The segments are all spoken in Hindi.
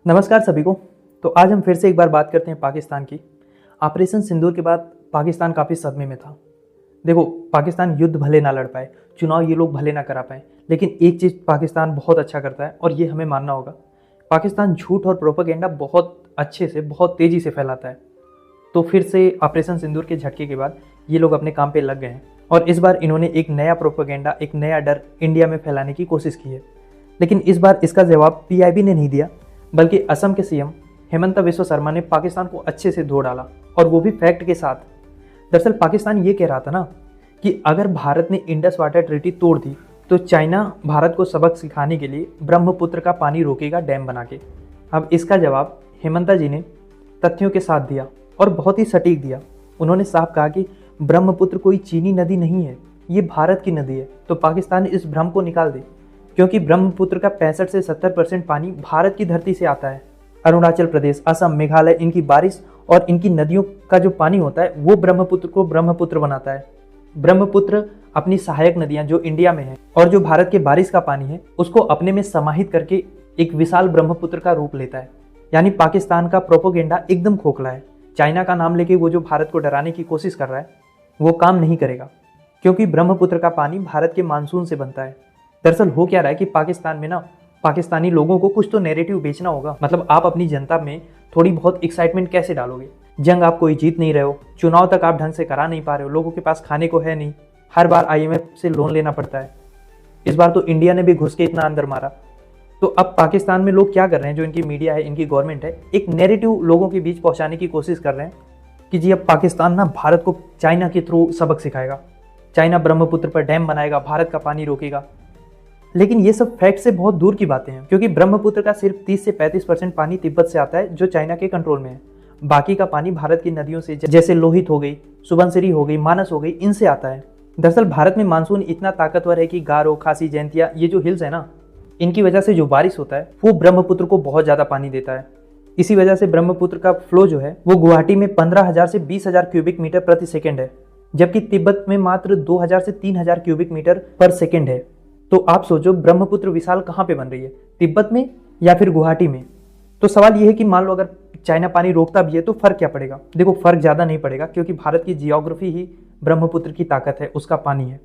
नमस्कार सभी को। तो आज हम फिर से एक बार बात करते हैं पाकिस्तान की। ऑपरेशन सिंदूर के बाद पाकिस्तान काफ़ी सदमे में था। देखो, पाकिस्तान युद्ध भले ना लड़ पाए, चुनाव ये लोग भले ना करा पाए, लेकिन एक चीज़ पाकिस्तान बहुत अच्छा करता है और ये हमें मानना होगा। पाकिस्तान झूठ और प्रोपेगेंडा बहुत अच्छे से, बहुत तेज़ी से फैलाता है। तो फिर से ऑपरेशन सिंदूर के झटके के बाद ये लोग अपने काम पे लग गए हैं और इस बार इन्होंने एक नया प्रोपेगेंडा, एक नया डर इंडिया में फैलाने की कोशिश की है। लेकिन इस बार इसका जवाब पीआईबी ने नहीं दिया, बल्कि असम के सीएम हेमंत बिस्वा शर्मा ने पाकिस्तान को अच्छे से धो डाला, और वो भी फैक्ट के साथ। दरअसल पाकिस्तान ये कह रहा था ना कि अगर भारत ने इंडस वाटर ट्रीटी तोड़ दी तो चाइना भारत को सबक सिखाने के लिए ब्रह्मपुत्र का पानी रोकेगा डैम बना के। अब इसका जवाब हेमंता जी ने तथ्यों के साथ दिया और बहुत ही सटीक दिया। उन्होंने साफ कहा कि ब्रह्मपुत्र कोई चीनी नदी नहीं है, ये भारत की नदी है। तो पाकिस्तान इस भ्रम को निकाल दे, क्योंकि ब्रह्मपुत्र का 65 से 70% पानी भारत की धरती से आता है। अरुणाचल प्रदेश, असम, मेघालय, इनकी बारिश और इनकी नदियों का जो पानी होता है वो ब्रह्मपुत्र को ब्रह्मपुत्र बनाता है। ब्रह्मपुत्र अपनी सहायक नदियां जो इंडिया में हैं और जो भारत के बारिश का पानी है उसको अपने में समाहित करके एक विशाल ब्रह्मपुत्र का रूप लेता है। यानी पाकिस्तान का प्रोपोगेंडा एकदम खोखला है। चाइना का नाम लेके वो जो भारत को डराने की कोशिश कर रहा है वो काम नहीं करेगा, क्योंकि ब्रह्मपुत्र का पानी भारत के मानसून से बनता है। दरअसल हो क्या रहा है कि पाकिस्तान में ना पाकिस्तानी लोगों को कुछ तो नैरेटिव बेचना होगा। मतलब आप अपनी जनता में थोड़ी बहुत एक्साइटमेंट कैसे डालोगे? जंग आप कोई जीत नहीं रहे हो, चुनाव तक आप ढंग से करा नहीं पा रहे हो, लोगों के पास खाने को है नहीं, हर बार आईएमएफ से लोन लेना पड़ता है। इस बार तो इंडिया ने भी घुस के इतना अंदर मारा। तो अब पाकिस्तान में लोग क्या कर रहे हैं, जो इनकी मीडिया है, इनकी गवर्नमेंट है, एक नैरेटिव लोगों के बीच पहुंचाने की कोशिश कर रहे हैं कि जी अब पाकिस्तान ना भारत को चाइना के थ्रू सबक सिखाएगा, चाइना ब्रह्मपुत्र पर डैम बनाएगा, भारत का पानी रोकेगा। लेकिन ये सब फैक्ट से बहुत दूर की बातें हैं, क्योंकि ब्रह्मपुत्र का सिर्फ 30 से 35% पानी तिब्बत से आता है, जो चाइना के कंट्रोल में है। बाकी का पानी भारत की नदियों से, जैसे लोहित हो गई, सुबनसिरी हो गई, मानस हो गई, इनसे आता है। दरअसल भारत में मानसून इतना ताकतवर है कि गारो, खासी, जयंतिया, ये जो हिल्स है ना, इनकी वजह से जो बारिश होता है वो ब्रह्मपुत्र को बहुत ज़्यादा पानी देता है। इसी वजह से ब्रह्मपुत्र का फ्लो जो है वो गुवाहाटी में 15,000 से 20,000 क्यूबिक मीटर प्रति सेकेंड है, जबकि तिब्बत में मात्र 2,000 से 3,000 क्यूबिक मीटर पर सेकेंड है। तो आप सोचो ब्रह्मपुत्र विशाल कहाँ पे बन रही है, तिब्बत में या फिर गुवाहाटी में? तो सवाल ये है कि मान लो अगर चाइना पानी रोकता भी है तो फर्क क्या पड़ेगा? देखो, फर्क ज़्यादा नहीं पड़ेगा, क्योंकि भारत की जियोग्राफी ही ब्रह्मपुत्र की ताकत है, उसका पानी है।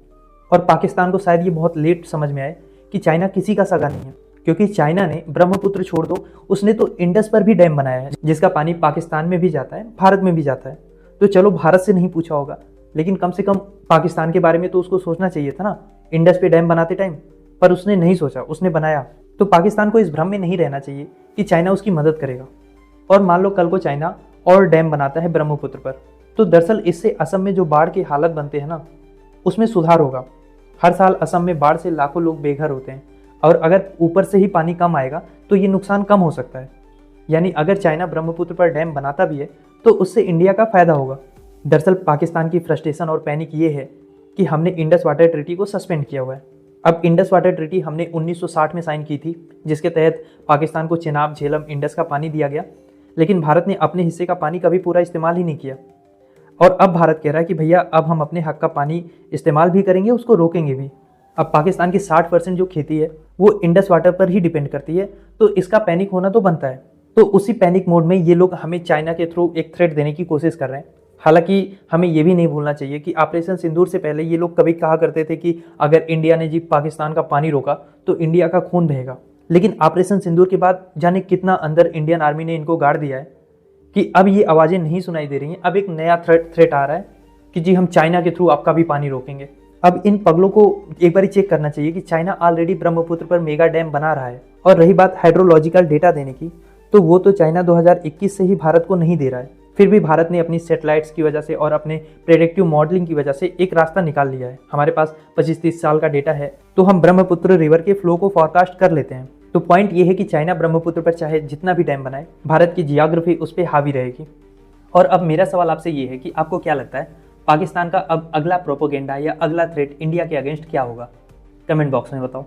और पाकिस्तान को शायद ये बहुत लेट समझ में आए कि चाइना किसी का सगा नहीं है, क्योंकि चाइना ने ब्रह्मपुत्र छोड़ दो, उसने तो इंडस पर भी डैम बनाया है, जिसका पानी पाकिस्तान में भी जाता है, भारत में भी जाता है। तो चलो भारत से नहीं पूछा होगा, लेकिन कम से कम पाकिस्तान के बारे में तो उसको सोचना चाहिए था ना इंडस पे डैम बनाते टाइम। पर उसने नहीं सोचा, उसने बनाया। तो पाकिस्तान को इस भ्रम में नहीं रहना चाहिए कि चाइना उसकी मदद करेगा। और मान लो कल को चाइना और डैम बनाता है ब्रह्मपुत्र पर, तो दरअसल इससे असम में जो बाढ़ की हालत बनते हैं ना, उसमें सुधार होगा। हर साल असम में बाढ़ से लाखों लोग बेघर होते हैं, और अगर ऊपर से ही पानी कम आएगा तो ये नुकसान कम हो सकता है। यानी अगर चाइना ब्रह्मपुत्र पर डैम बनाता भी है तो उससे इंडिया का फायदा होगा। दरअसल पाकिस्तान की फ्रस्ट्रेशन और पैनिक ये है कि हमने इंडस वाटर ट्रीटी को सस्पेंड किया हुआ है। अब इंडस वाटर ट्रीटी हमने 1960 में साइन की थी, जिसके तहत पाकिस्तान को चेनाब, झेलम, इंडस का पानी दिया गया, लेकिन भारत ने अपने हिस्से का पानी कभी पूरा इस्तेमाल ही नहीं किया। और अब भारत कह रहा है कि भैया अब हम अपने हक का पानी इस्तेमाल भी करेंगे, उसको रोकेंगे भी। अब पाकिस्तान की 60% जो खेती है वो इंडस वाटर पर ही डिपेंड करती है, तो इसका पैनिक होना तो बनता है। तो उसी पैनिक मोड में ये लोग हमें चाइना के थ्रू एक थ्रेट देने की कोशिश कर रहे हैं। हालांकि हमें ये भी नहीं भूलना चाहिए कि ऑपरेशन सिंदूर से पहले ये लोग कभी कहा करते थे कि अगर इंडिया ने जी पाकिस्तान का पानी रोका तो इंडिया का खून बहेगा। लेकिन ऑपरेशन सिंदूर के बाद जाने कितना अंदर इंडियन आर्मी ने इनको गाड़ दिया है कि अब ये आवाज़ें नहीं सुनाई दे रही हैं। अब एक नया थ्रेट आ रहा है कि जी हम चाइना के थ्रू आपका भी पानी रोकेंगे। अब इन पगलों को एक बार चेक करना चाहिए कि चाइना ऑलरेडी ब्रह्मपुत्र पर मेगा डैम बना रहा है। और रही बात हाइड्रोलॉजिकल डेटा देने की, तो वो तो चाइना 2021 से ही भारत को नहीं दे रहा है। फिर भी भारत ने अपनी सैटेलाइट्स की वजह से और अपने प्रेडिक्टिव मॉडलिंग की वजह से एक रास्ता निकाल लिया है। हमारे पास 25-30 साल का डेटा है, तो हम ब्रह्मपुत्र रिवर के फ्लो को फोरकास्ट कर लेते हैं। तो पॉइंट ये है कि चाइना ब्रह्मपुत्र पर चाहे जितना भी डैम बनाए, भारत की जियोग्राफी उस पर हावी रहेगी। और अब मेरा सवाल आपसे ये है कि आपको क्या लगता है पाकिस्तान का अब अगला प्रोपोगेंडा या अगला थ्रेट इंडिया के अगेंस्ट क्या होगा? कमेंट बॉक्स में बताओ।